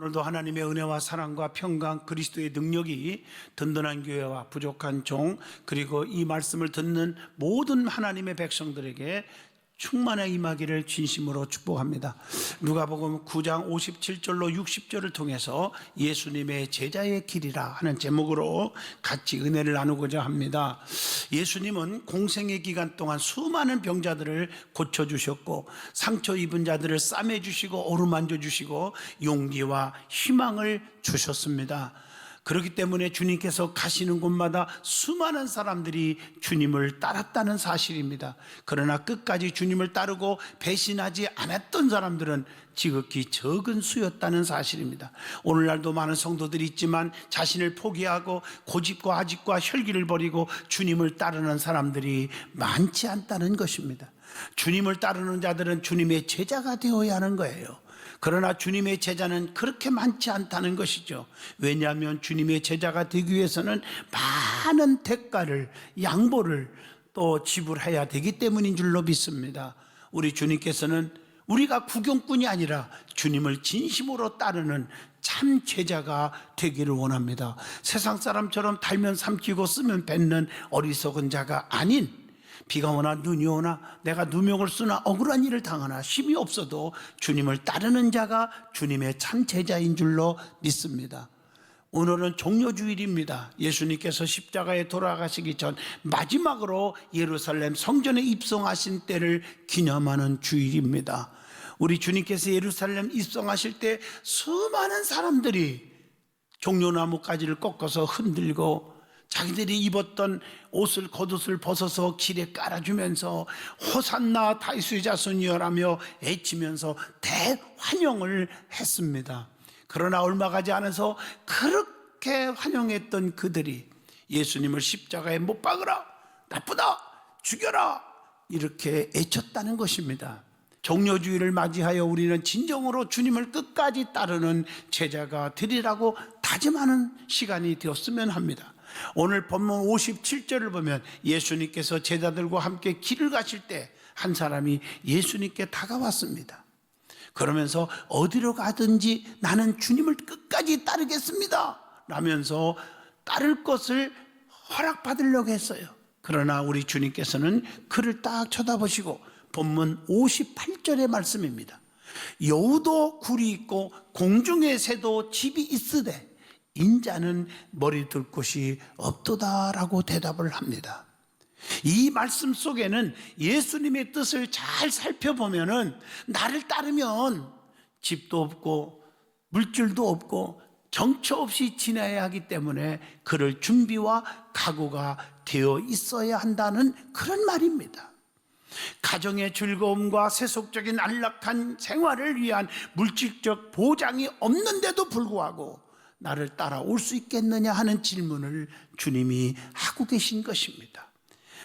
오늘도 하나님의 은혜와 사랑과 평강, 그리스도의 능력이 든든한 교회와 부족한 종, 그리고 이 말씀을 듣는 모든 하나님의 백성들에게 충만히 임하기를 진심으로 축복합니다. 누가복음 9장 57절로 60절을 통해서 예수님의 제자의 길이라 하는 제목으로 같이 은혜를 나누고자 합니다. 예수님은 공생의 기간 동안 수많은 병자들을 고쳐주셨고, 상처 입은 자들을 싸매주시고 어루만져 주시고 용기와 희망을 주셨습니다. 그렇기 때문에 주님께서 가시는 곳마다 수많은 사람들이 주님을 따랐다는 사실입니다. 그러나 끝까지 주님을 따르고 배신하지 않았던 사람들은 지극히 적은 수였다는 사실입니다. 오늘날도 많은 성도들이 있지만 자신을 포기하고 고집과 아집과 혈기를 버리고 주님을 따르는 사람들이 많지 않다는 것입니다. 주님을 따르는 자들은 주님의 제자가 되어야 하는 거예요. 그러나 주님의 제자는 그렇게 많지 않다는 것이죠. 왜냐하면 주님의 제자가 되기 위해서는 많은 대가를, 양보를 또 지불해야 되기 때문인 줄로 믿습니다. 우리 주님께서는 우리가 구경꾼이 아니라 주님을 진심으로 따르는 참 제자가 되기를 원합니다. 세상 사람처럼 달면 삼키고 쓰면 뱉는 어리석은 자가 아닌, 비가 오나 눈이 오나 내가 누명을 쓰나 억울한 일을 당하나 힘이 없어도 주님을 따르는 자가 주님의 참 제자인 줄로 믿습니다. 오늘은 종료주일입니다. 예수님께서 십자가에 돌아가시기 전 마지막으로 예루살렘 성전에 입성하신 때를 기념하는 주일입니다. 우리 주님께서 예루살렘 입성하실 때 수많은 사람들이 종려나무가지를 꺾어서 흔들고 자기들이 입었던 옷을, 겉옷을 벗어서 길에 깔아주면서 호산나 다윗의 자손이여라며 외치면서 대환영을 했습니다. 그러나 얼마 가지 않아서 그렇게 환영했던 그들이 예수님을 십자가에 못 박으라, 나쁘다, 죽여라 이렇게 외쳤다는 것입니다. 종료주의를 맞이하여 우리는 진정으로 주님을 끝까지 따르는 제자가 되리라고 다짐하는 시간이 되었으면 합니다. 오늘 본문 57절을 보면 예수님께서 제자들과 함께 길을 가실 때 한 사람이 예수님께 다가왔습니다. 그러면서 어디로 가든지 나는 주님을 끝까지 따르겠습니다 라면서 따를 것을 허락받으려고 했어요. 그러나 우리 주님께서는 그를 딱 쳐다보시고 본문 58절의 말씀입니다. 여우도 굴이 있고 공중의 새도 집이 있으되 인자는 머리 둘 곳이 없도다라고 대답을 합니다. 이 말씀 속에는 예수님의 뜻을 잘 살펴보면은 나를 따르면 집도 없고 물질도 없고 정처 없이 지내야 하기 때문에 그럴 준비와 각오가 되어 있어야 한다는 그런 말입니다. 가정의 즐거움과 세속적인 안락한 생활을 위한 물질적 보장이 없는데도 불구하고 나를 따라올 수 있겠느냐 하는 질문을 주님이 하고 계신 것입니다.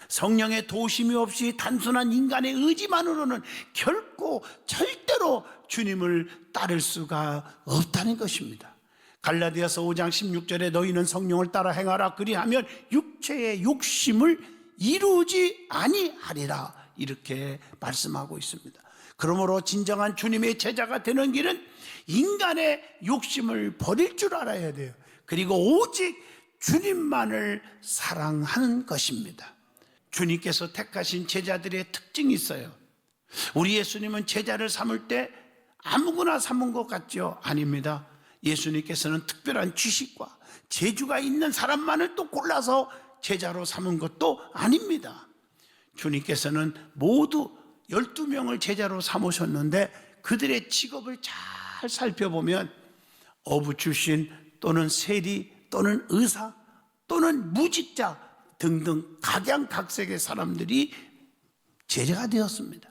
성령의 도심이 없이 단순한 인간의 의지만으로는 결코 절대로 주님을 따를 수가 없다는 것입니다. 갈라디아서 5장 16절에 너희는 성령을 따라 행하라 그리하면 육체의 욕심을 이루지 아니하리라 이렇게 말씀하고 있습니다. 그러므로 진정한 주님의 제자가 되는 길은 인간의 욕심을 버릴 줄 알아야 돼요. 그리고 오직 주님만을 사랑하는 것입니다. 주님께서 택하신 제자들의 특징이 있어요. 우리 예수님은 제자를 삼을 때 아무거나 삼은 것 같죠? 아닙니다. 예수님께서는 특별한 지식과 재주가 있는 사람만을 또 골라서 제자로 삼은 것도 아닙니다. 주님께서는 모두 12명을 제자로 삼으셨는데 그들의 직업을 잘 살펴보면 어부 출신 또는 세리 또는 의사 또는 무직자 등등 각양각색의 사람들이 제자가 되었습니다.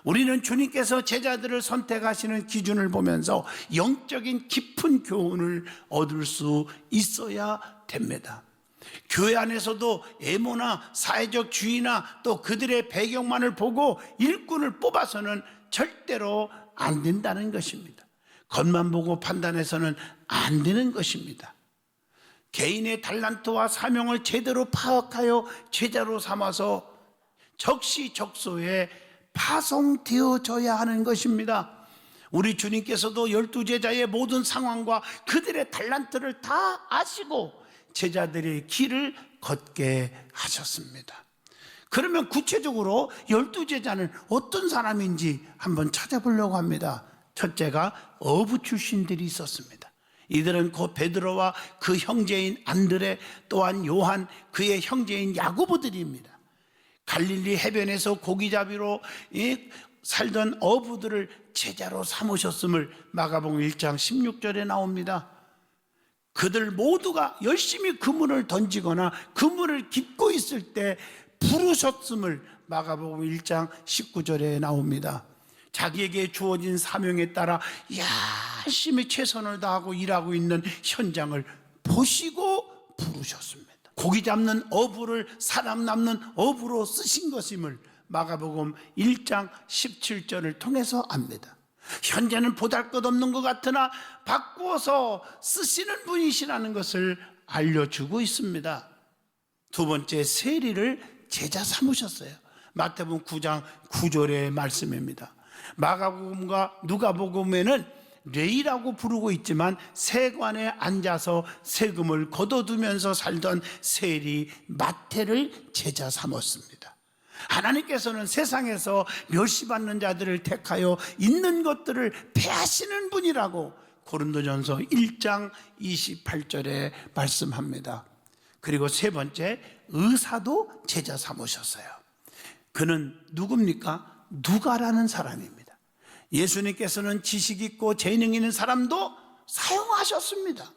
우리는 주님께서 제자들을 선택하시는 기준을 보면서 영적인 깊은 교훈을 얻을 수 있어야 됩니다. 교회 안에서도 애모나 사회적 주의나 또 그들의 배경만을 보고 일꾼을 뽑아서는 절대로 안 된다는 것입니다. 겉만 보고 판단해서는 안 되는 것입니다. 개인의 달란트와 사명을 제대로 파악하여 제자로 삼아서 적시적소에 파송되어져야 하는 것입니다. 우리 주님께서도 12제자의 모든 상황과 그들의 달란트를 다 아시고 제자들의 길을 걷게 하셨습니다. 그러면 구체적으로 12제자는 어떤 사람인지 한번 찾아보려고 합니다. 첫째가 어부 출신들이 있었습니다. 이들은 곧 베드로와 그 형제인 안드레, 또한 요한, 그의 형제인 야고보들입니다. 갈릴리 해변에서 고기잡이로 살던 어부들을 제자로 삼으셨음을 마가복음 1장 16절에 나옵니다. 그들 모두가 열심히 그물을 던지거나 그물을 깁고 있을 때 부르셨음을 마가복음 1장 19절에 나옵니다. 자기에게 주어진 사명에 따라 열심히 최선을 다하고 일하고 있는 현장을 보시고 부르셨습니다. 고기 잡는 어부를 사람 남는 어부로 쓰신 것임을 마가복음 1장 17절을 통해서 압니다. 현재는 보잘것없는 것 같으나 바꾸어서 쓰시는 분이시라는 것을 알려주고 있습니다. 두 번째, 세리를 제자 삼으셨어요. 마태복음 9장 9절의 말씀입니다. 마가복음과 누가복음에는 레위라고 부르고 있지만 세관에 앉아서 세금을 걷어두면서 살던 세리 마태를 제자 삼았습니다. 하나님께서는 세상에서 멸시받는 자들을 택하여 있는 것들을 패하시는 분이라고 고린도전서 1장 28절에 말씀합니다. 그리고 세 번째, 의사도 제자 삼으셨어요. 그는 누굽니까? 누가라는 사람입니다. 예수님께서는 지식 있고 재능 있는 사람도 사용하셨습니다.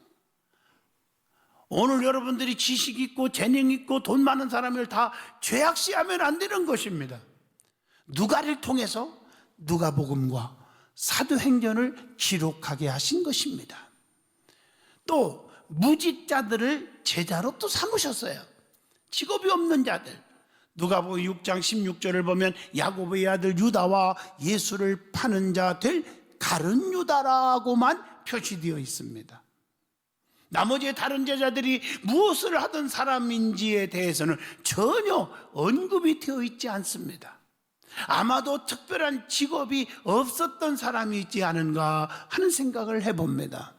오늘 여러분들이 지식 있고 재능 있고 돈 많은 사람을 다 죄악시하면 안 되는 것입니다. 누가를 통해서 누가복음과 사도행전을 기록하게 하신 것입니다. 또 무직자들을 제자로 또 삼으셨어요. 직업이 없는 자들. 누가복음 6장 16절을 보면 야고보의 아들 유다와 예수를 파는 자 될 가룟 유다라고만 표시되어 있습니다. 나머지 다른 제자들이 무엇을 하던 사람인지에 대해서는 전혀 언급이 되어 있지 않습니다. 아마도 특별한 직업이 없었던 사람이 있지 않은가 하는 생각을 해봅니다.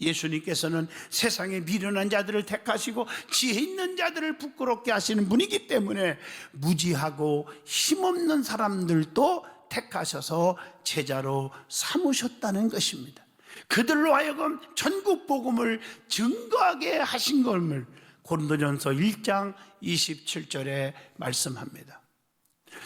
예수님께서는 세상에 미련한 자들을 택하시고 지혜 있는 자들을 부끄럽게 하시는 분이기 때문에 무지하고 힘없는 사람들도 택하셔서 제자로 삼으셨다는 것입니다. 그들로 하여금 전국 복음을 증거하게 하신 것을 고린도전서 1장 27절에 말씀합니다.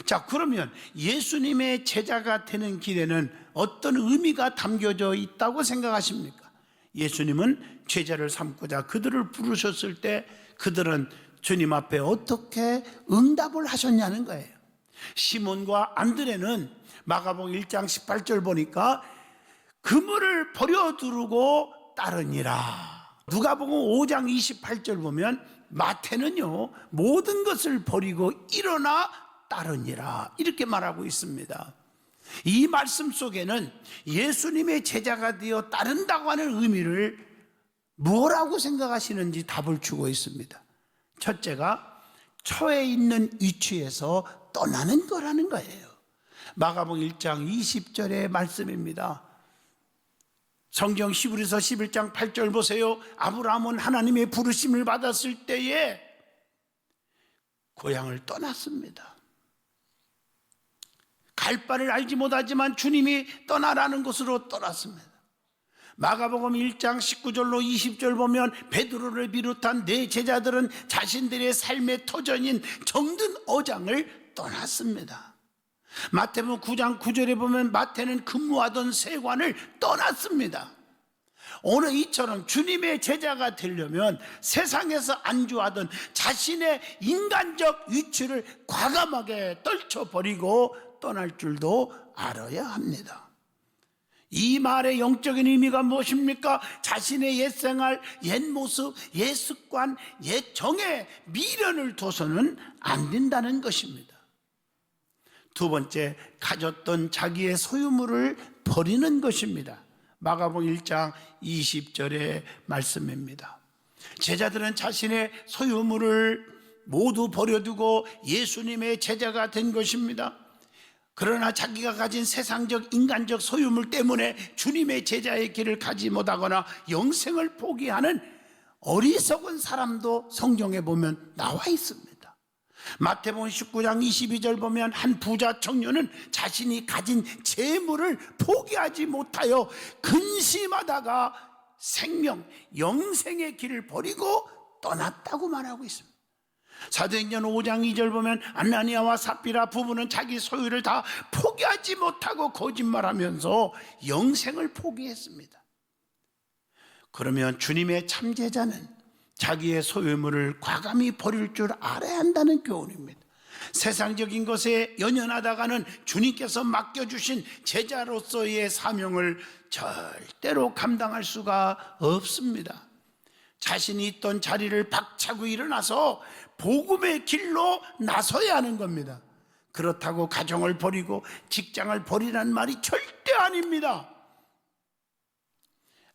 자, 그러면 예수님의 제자가 되는 길에는 어떤 의미가 담겨져 있다고 생각하십니까? 예수님은 제자를 삼고자 그들을 부르셨을 때 그들은 주님 앞에 어떻게 응답을 하셨냐는 거예요. 시몬과 안드레는 마가복음 1장 18절 보니까 그물을 버려두르고 따르니라. 누가복음 5장 28절 보면 마태는요, 모든 것을 버리고 일어나 따르니라 이렇게 말하고 있습니다. 이 말씀 속에는 예수님의 제자가 되어 따른다고 하는 의미를 뭐라고 생각하시는지 답을 주고 있습니다. 첫째가 처해 있는 위치에서 떠나는 거라는 거예요. 마가복음 1장 20절의 말씀입니다. 성경 히브리서 11장 8절 보세요. 아브라함은 하나님의 부르심을 받았을 때에 고향을 떠났습니다. 갈 바를 알지 못하지만 주님이 떠나라는 곳으로 떠났습니다. 마가복음 1장 19절로 20절 보면 베드로를 비롯한 네 제자들은 자신들의 삶의 터전인 정든 어장을 떠났습니다. 마태복음 9장 9절에 보면 마태는 근무하던 세관을 떠났습니다. 오늘 이처럼 주님의 제자가 되려면 세상에서 안주하던 자신의 인간적 위치를 과감하게 떨쳐버리고 떠날 줄도 알아야 합니다. 이 말의 영적인 의미가 무엇입니까? 자신의 옛생활, 옛모습, 옛습관, 옛정에 미련을 둬서는 안 된다는 것입니다. 두 번째, 가졌던 자기의 소유물을 버리는 것입니다. 마가복음 1장 20절의 말씀입니다. 제자들은 자신의 소유물을 모두 버려두고 예수님의 제자가 된 것입니다. 그러나 자기가 가진 세상적 인간적 소유물 때문에 주님의 제자의 길을 가지 못하거나 영생을 포기하는 어리석은 사람도 성경에 보면 나와 있습니다. 마태복음 19장 22절 보면 한 부자 청년은 자신이 가진 재물을 포기하지 못하여 근심하다가 생명, 영생의 길을 버리고 떠났다고 말하고 있습니다. 사도행전 5장 2절 보면 아나니아와 삽비라 부부는 자기 소유를 다 포기하지 못하고 거짓말하면서 영생을 포기했습니다. 그러면 주님의 참제자는 자기의 소유물을 과감히 버릴 줄 알아야 한다는 교훈입니다. 세상적인 것에 연연하다가는 주님께서 맡겨주신 제자로서의 사명을 절대로 감당할 수가 없습니다. 자신이 있던 자리를 박차고 일어나서 복음의 길로 나서야 하는 겁니다. 그렇다고 가정을 버리고 직장을 버리라는 말이 절대 아닙니다.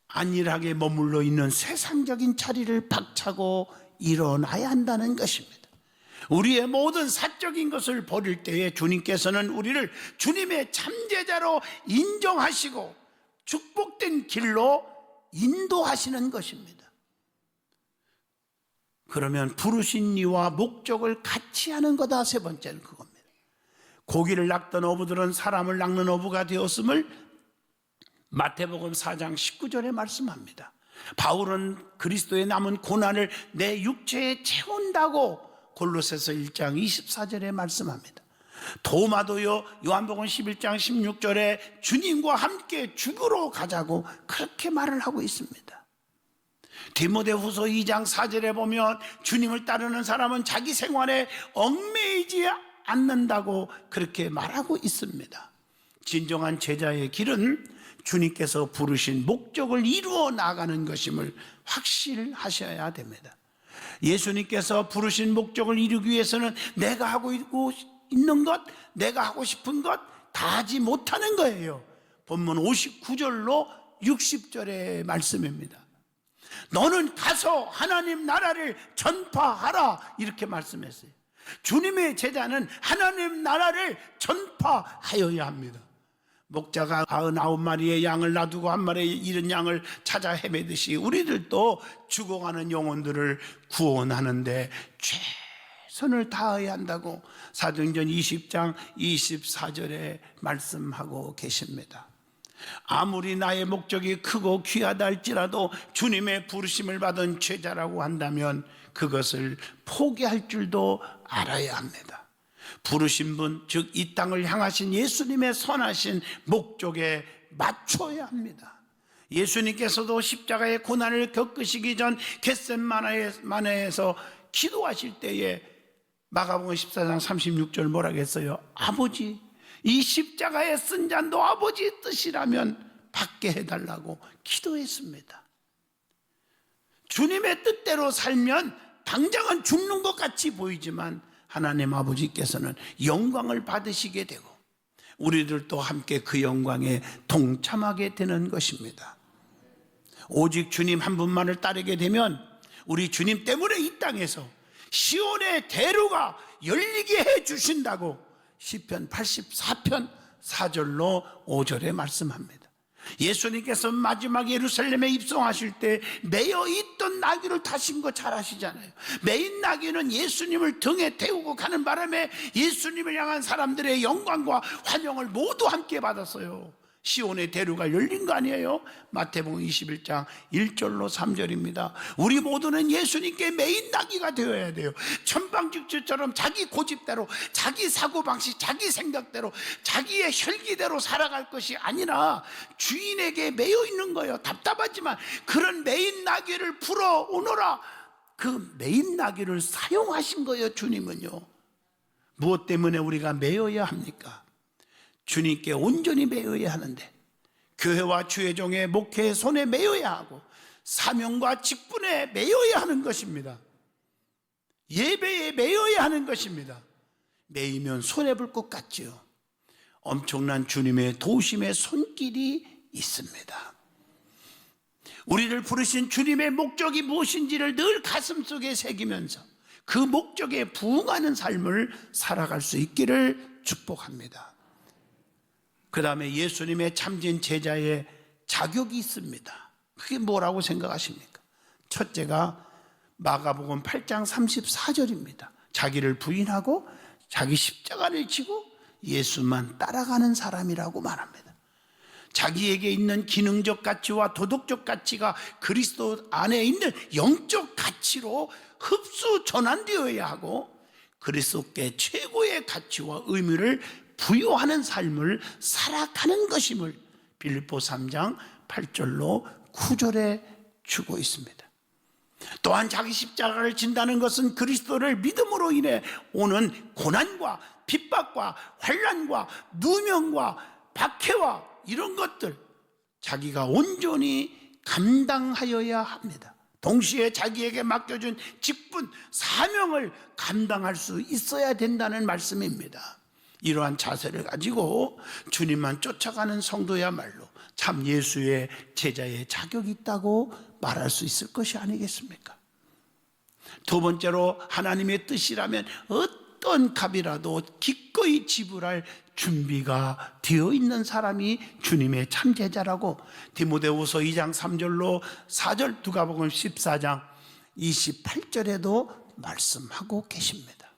안일하게 머물러 있는 세상적인 자리를 박차고 일어나야 한다는 것입니다. 우리의 모든 사적인 것을 버릴 때에 주님께서는 우리를 주님의 참제자로 인정하시고 축복된 길로 인도하시는 것입니다. 그러면 부르신 이와 목적을 같이 하는 거다. 세 번째는 그겁니다. 고기를 낚던 어부들은 사람을 낚는 어부가 되었음을 마태복음 4장 19절에 말씀합니다. 바울은 그리스도의 남은 고난을 내 육체에 채운다고 골로새서 1장 24절에 말씀합니다. 도마도요 요한복음 11장 16절에 주님과 함께 죽으러 가자고 그렇게 말을 하고 있습니다. 디모데후서 2장 4절에 보면 주님을 따르는 사람은 자기 생활에 얽매이지 않는다고 그렇게 말하고 있습니다. 진정한 제자의 길은 주님께서 부르신 목적을 이루어 나가는 것임을 확실하셔야 됩니다. 예수님께서 부르신 목적을 이루기 위해서는 내가 하고 있는 것, 내가 하고 싶은 것 다 하지 못하는 거예요. 본문 59절로 60절의 말씀입니다. 너는 가서 하나님 나라를 전파하라 이렇게 말씀했어요. 주님의 제자는 하나님 나라를 전파하여야 합니다. 목자가 99마리의 양을 놔두고 한 마리의 잃은 양을 찾아 헤매듯이 우리들도 죽어가는 영혼들을 구원하는데 최선을 다해야 한다고 사도행전 20장 24절에 말씀하고 계십니다. 아무리 나의 목적이 크고 귀하다 할지라도 주님의 부르심을 받은 제자라고 한다면 그것을 포기할 줄도 알아야 합니다. 부르신 분, 즉 이 땅을 향하신 예수님의 선하신 목적에 맞춰야 합니다. 예수님께서도 십자가의 고난을 겪으시기 전 겟셋마네에서 기도하실 때에 마가복음 14장 36절 뭐라고 했어요? 아버지, 이 십자가에 쓴 잔도 아버지의 뜻이라면 받게 해달라고 기도했습니다. 주님의 뜻대로 살면 당장은 죽는 것 같이 보이지만 하나님 아버지께서는 영광을 받으시게 되고 우리들도 함께 그 영광에 동참하게 되는 것입니다. 오직 주님 한 분만을 따르게 되면 우리 주님 때문에 이 땅에서 시온의 대로가 열리게 해 주신다고 시편 84편 4절로 5절에 말씀합니다. 예수님께서 마지막 예루살렘에 입성하실 때 매여 있던 나귀를 타신 거 잘 아시잖아요. 매인 나귀는 예수님을 등에 태우고 가는 바람에 예수님을 향한 사람들의 영광과 환영을 모두 함께 받았어요. 시온의 대로가 열린 거 아니에요? 마태복음 21장 1절로 3절입니다. 우리 모두는 예수님께 매인 나귀가 되어야 돼요. 천방직주처럼 자기 고집대로, 자기 사고방식, 자기 생각대로, 자기의 혈기대로 살아갈 것이 아니라 주인에게 매여 있는 거예요. 답답하지만 그런 매인 나귀를 풀어오너라. 그 매인 나귀를 사용하신 거예요. 주님은요. 무엇 때문에 우리가 매여야 합니까? 주님께 온전히 매여야 하는데 교회와 주의 종의 목회의 손에 매여야 하고 사명과 직분에 매여야 하는 것입니다. 예배에 매여야 하는 것입니다. 매이면 손해볼 것 같지요. 엄청난 주님의 도심의 손길이 있습니다. 우리를 부르신 주님의 목적이 무엇인지를 늘 가슴속에 새기면서 그 목적에 부응하는 삶을 살아갈 수 있기를 축복합니다. 그 다음에 예수님의 참된 제자의 자격이 있습니다. 그게 뭐라고 생각하십니까? 첫째가 마가복음 8장 34절입니다. 자기를 부인하고 자기 십자가를 지고 예수만 따라가는 사람이라고 말합니다. 자기에게 있는 기능적 가치와 도덕적 가치가 그리스도 안에 있는 영적 가치로 흡수 전환되어야 하고 그리스도께 최고의 가치와 의미를 부여하는 삶을 살아가는 것임을 빌립보 3장 8절로 9절에 주고 있습니다. 또한 자기 십자가를 진다는 것은 그리스도를 믿음으로 인해 오는 고난과 핍박과 환난과 누명과 박해와 이런 것들 자기가 온전히 감당하여야 합니다. 동시에 자기에게 맡겨준 직분, 사명을 감당할 수 있어야 된다는 말씀입니다. 이러한 자세를 가지고 주님만 쫓아가는 성도야말로 참 예수의 제자의 자격이 있다고 말할 수 있을 것이 아니겠습니까? 두 번째로 하나님의 뜻이라면 어떤 값이라도 기꺼이 지불할 준비가 되어 있는 사람이 주님의 참 제자라고 디모데후서 2장 3절로 4절, 누가복음 14장 28절에도 말씀하고 계십니다.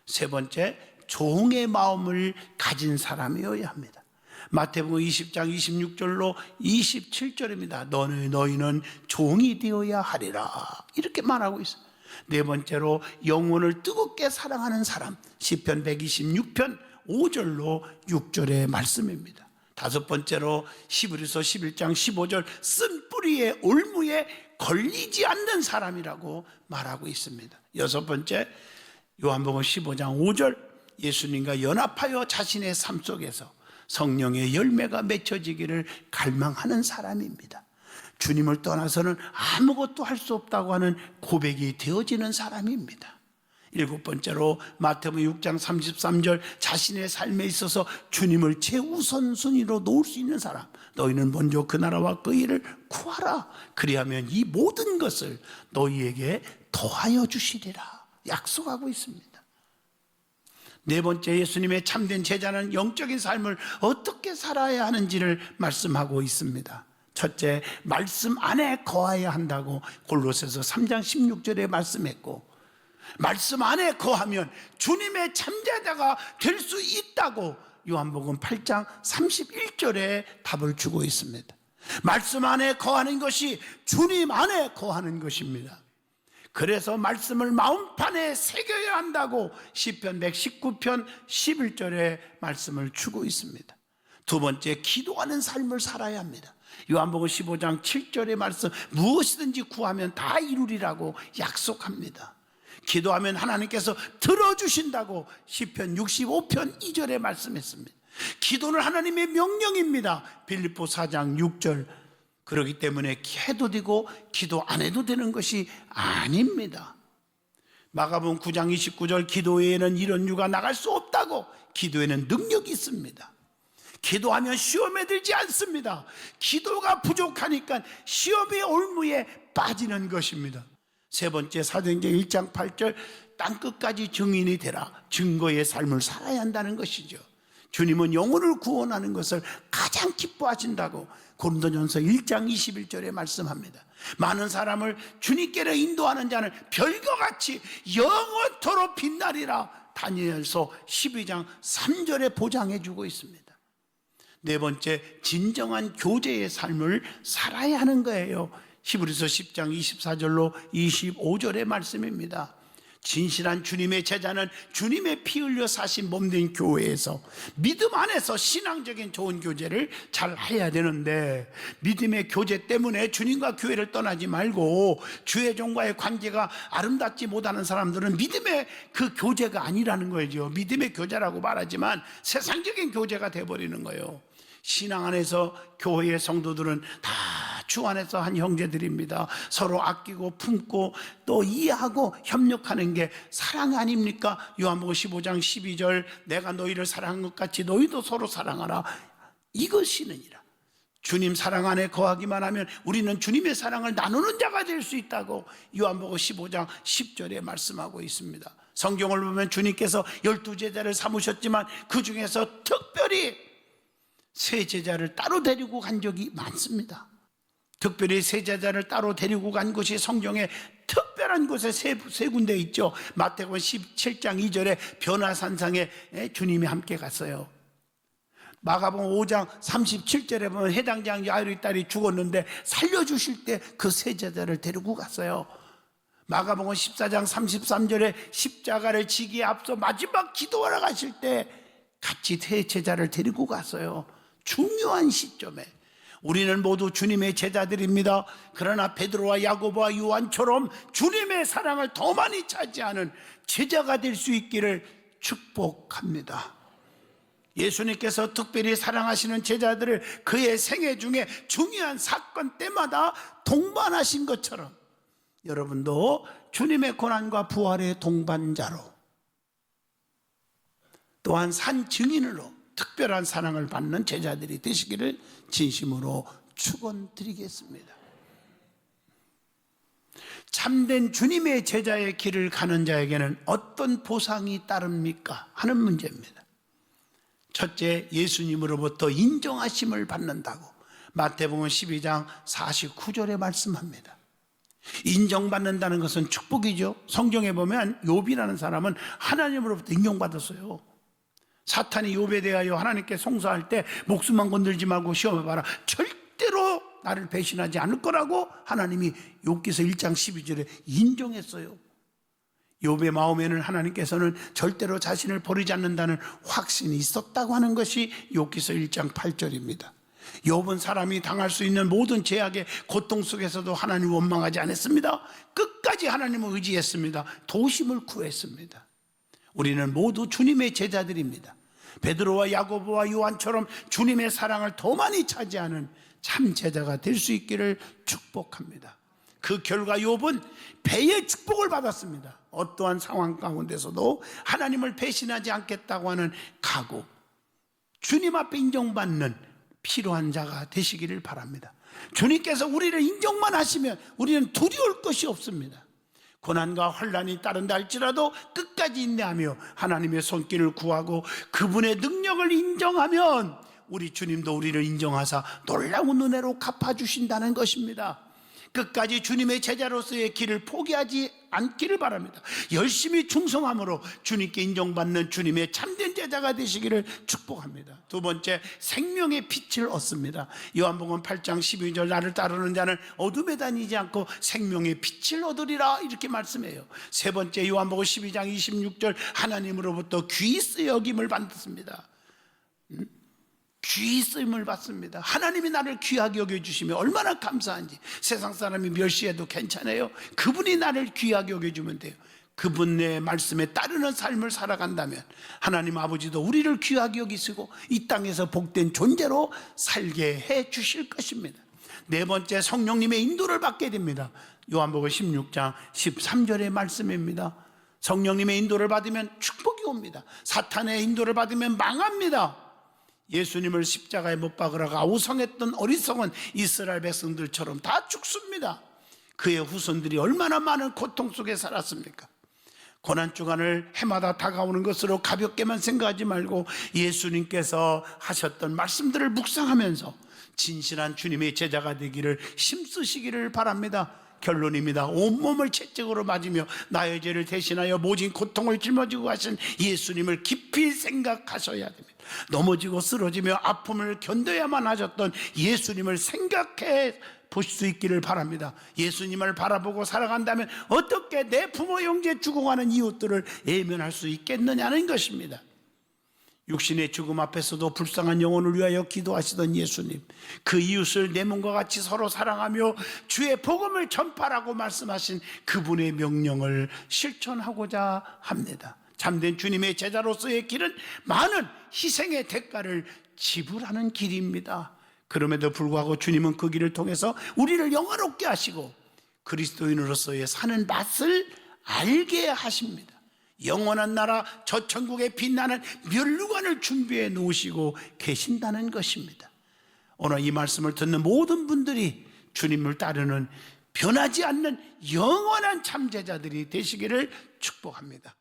세 번째, 종의 마음을 가진 사람이어야 합니다. 마태복음 20장 26절로 27절입니다. 너희는 종이 되어야 하리라 이렇게 말하고 있어요. 네 번째로 영혼을 뜨겁게 사랑하는 사람, 시편 126편 5절로 6절의 말씀입니다. 다섯 번째로 히브리서 11장 15절 쓴 뿌리의 올무에 걸리지 않는 사람이라고 말하고 있습니다. 여섯 번째, 요한복음 15장 5절 예수님과 연합하여 자신의 삶 속에서 성령의 열매가 맺혀지기를 갈망하는 사람입니다. 주님을 떠나서는 아무것도 할 수 없다고 하는 고백이 되어지는 사람입니다. 일곱 번째로 마태복음 6장 33절 자신의 삶에 있어서 주님을 최우선순위로 놓을 수 있는 사람, 너희는 먼저 그 나라와 그 일을 구하라. 그리하면 이 모든 것을 너희에게 더하여 주시리라 약속하고 있습니다. 네 번째, 예수님의 참된 제자는 영적인 삶을 어떻게 살아야 하는지를 말씀하고 있습니다. 첫째, 말씀 안에 거해야 한다고 골로새서 3장 16절에 말씀했고, 말씀 안에 거하면 주님의 참제자가 될 수 있다고 요한복음 8장 31절에 답을 주고 있습니다. 말씀 안에 거하는 것이 주님 안에 거하는 것입니다. 그래서 말씀을 마음판에 새겨야 한다고 시편 119편 11절에 말씀을 주고 있습니다. 두 번째, 기도하는 삶을 살아야 합니다. 요한복음 15장 7절의 말씀, 무엇이든지 구하면 다 이루리라고 약속합니다. 기도하면 하나님께서 들어주신다고 시편 65편 2절에 말씀했습니다. 기도는 하나님의 명령입니다. 빌립보 4장 6절. 그렇기 때문에 해도 되고 기도 안 해도 되는 것이 아닙니다. 마가복음 9장 29절, 기도에는 이런 유가 나갈 수 없다고, 기도에는 능력이 있습니다. 기도하면 시험에 들지 않습니다. 기도가 부족하니까 시험의 올무에 빠지는 것입니다. 세 번째, 사도행전 1장 8절, 땅끝까지 증인이 되라. 증거의 삶을 살아야 한다는 것이죠. 주님은 영혼을 구원하는 것을 가장 기뻐하신다고 고린도전서 1장 21절에 말씀합니다. 많은 사람을 주님께로 인도하는 자는 별과 같이 영원토록 빛나리라. 다니엘서 12장 3절에 보장해 주고 있습니다. 네 번째, 진정한 교제의 삶을 살아야 하는 거예요. 히브리서 10장 24절로 25절의 말씀입니다. 진실한 주님의 제자는 주님의 피 흘려 사신 몸된 교회에서 믿음 안에서 신앙적인 좋은 교제를 잘 해야 되는데, 믿음의 교제 때문에 주님과 교회를 떠나지 말고 주의 종과의 관계가 아름답지 못하는 사람들은 믿음의 그 교제가 아니라는 거죠. 믿음의 교제라고 말하지만 세상적인 교제가 돼버리는 거예요. 신앙 안에서 교회의 성도들은 다 주 안에서 한 형제들입니다. 서로 아끼고 품고 또 이해하고 협력하는 게 사랑 아닙니까? 요한복음 15장 12절, 내가 너희를 사랑한 것 같이 너희도 서로 사랑하라. 이것이느니라. 주님 사랑 안에 거하기만 하면 우리는 주님의 사랑을 나누는 자가 될 수 있다고 요한복음 15장 10절에 말씀하고 있습니다. 성경을 보면 주님께서 12제자를 삼으셨지만 그 중에서 특별히 새 제자를 따로 데리고 간 적이 많습니다. 특별히 새 제자를 따로 데리고 간 곳이 성경에 특별한 곳에 세 군데 있죠. 마태복음 17장 2절에 변화산상에 주님이 함께 갔어요. 마가복음 5장 37절에 보면 해당장 야이로의 딸이 죽었는데 살려주실 때 그 세 제자를 데리고 갔어요. 마가복음 14장 33절에 십자가를 지기에 앞서 마지막 기도하러 가실 때 같이 세 제자를 데리고 갔어요. 중요한 시점에. 우리는 모두 주님의 제자들입니다. 그러나 베드로와 야고보와 요한처럼 주님의 사랑을 더 많이 차지하는 제자가 될 수 있기를 축복합니다. 예수님께서 특별히 사랑하시는 제자들을 그의 생애 중에 중요한 사건 때마다 동반하신 것처럼 여러분도 주님의 고난과 부활의 동반자로, 또한 산 증인으로 특별한 사랑을 받는 제자들이 되시기를 진심으로 축원드리겠습니다. 참된 주님의 제자의 길을 가는 자에게는 어떤 보상이 따릅니까? 하는 문제입니다. 첫째, 예수님으로부터 인정하심을 받는다고 마태복음 12장 49절에 말씀합니다. 인정받는다는 것은 축복이죠. 성경에 보면 욥이라는 사람은 하나님으로부터 인정받았어요. 사탄이 욥에 대하여 하나님께 송사할 때 목숨만 건들지 말고 시험해봐라, 절대로 나를 배신하지 않을 거라고 하나님이 욥기서 1장 12절에 인정했어요. 욥의 마음에는 하나님께서는 절대로 자신을 버리지 않는다는 확신이 있었다고 하는 것이 욥기서 1장 8절입니다. 욥은 사람이 당할 수 있는 모든 죄악의 고통 속에서도 하나님을 원망하지 않았습니다. 끝까지 하나님을 의지했습니다. 도심을 구했습니다. 우리는 모두 주님의 제자들입니다. 베드로와 야고보와 요한처럼 주님의 사랑을 더 많이 차지하는 참 제자가 될 수 있기를 축복합니다. 그 결과 욥은 배의 축복을 받았습니다. 어떠한 상황 가운데서도 하나님을 배신하지 않겠다고 하는 각오, 주님 앞에 인정받는 필요한 자가 되시기를 바랍니다. 주님께서 우리를 인정만 하시면 우리는 두려울 것이 없습니다. 고난과 환난이 따른다 할지라도 끝까지 인내하며 하나님의 손길을 구하고 그분의 능력을 인정하면 우리 주님도 우리를 인정하사 놀라운 은혜로 갚아주신다는 것입니다. 끝까지 주님의 제자로서의 길을 포기하지 않기를 바랍니다. 열심히 충성함으로 주님께 인정받는 주님의 참된 제자가 되시기를 축복합니다. 두 번째, 생명의 빛을 얻습니다. 요한복음 8장 12절 나를 따르는 자는 어둠에 다니지 않고 생명의 빛을 얻으리라, 이렇게 말씀해요. 세 번째, 요한복음 12장 26절 하나님으로부터 귀히 쓰여김을 받습니다. 귀히 쓰임을 받습니다. 하나님이 나를 귀하게 여겨주시면 얼마나 감사한지. 세상 사람이 멸시해도 괜찮아요. 그분이 나를 귀하게 여겨주면 돼요. 그분의 말씀에 따르는 삶을 살아간다면 하나님 아버지도 우리를 귀하게 여기시고 이 땅에서 복된 존재로 살게 해 주실 것입니다. 네 번째, 성령님의 인도를 받게 됩니다. 요한복음 16장 13절의 말씀입니다. 성령님의 인도를 받으면 축복이 옵니다. 사탄의 인도를 받으면 망합니다. 예수님을 십자가에 못 박으라고 아우성했던 어리석은 이스라엘 백성들처럼 다 죽습니다. 그의 후손들이 얼마나 많은 고통 속에 살았습니까? 고난주간을 해마다 다가오는 것으로 가볍게만 생각하지 말고 예수님께서 하셨던 말씀들을 묵상하면서 진실한 주님의 제자가 되기를 힘쓰시기를 바랍니다. 결론입니다. 온몸을 채찍으로 맞으며 나의 죄를 대신하여 모진 고통을 짊어지고 가신 예수님을 깊이 생각하셔야 됩니다. 넘어지고 쓰러지며 아픔을 견뎌야만 하셨던 예수님을 생각해 보실 수 있기를 바랍니다. 예수님을 바라보고 살아간다면 어떻게 내 부모, 형제, 죽어가는 이웃들을 외면할 수 있겠느냐는 것입니다. 육신의 죽음 앞에서도 불쌍한 영혼을 위하여 기도하시던 예수님, 그 이웃을 내 몸과 같이 서로 사랑하며 주의 복음을 전파라고 말씀하신 그분의 명령을 실천하고자 합니다. 참된 주님의 제자로서의 길은 많은 희생의 대가를 지불하는 길입니다. 그럼에도 불구하고 주님은 그 길을 통해서 우리를 영화롭게 하시고 그리스도인으로서의 사는 맛을 알게 하십니다. 영원한 나라 저 천국에 빛나는 면류관을 준비해 놓으시고 계신다는 것입니다. 오늘 이 말씀을 듣는 모든 분들이 주님을 따르는 변하지 않는 영원한 참제자들이 되시기를 축복합니다.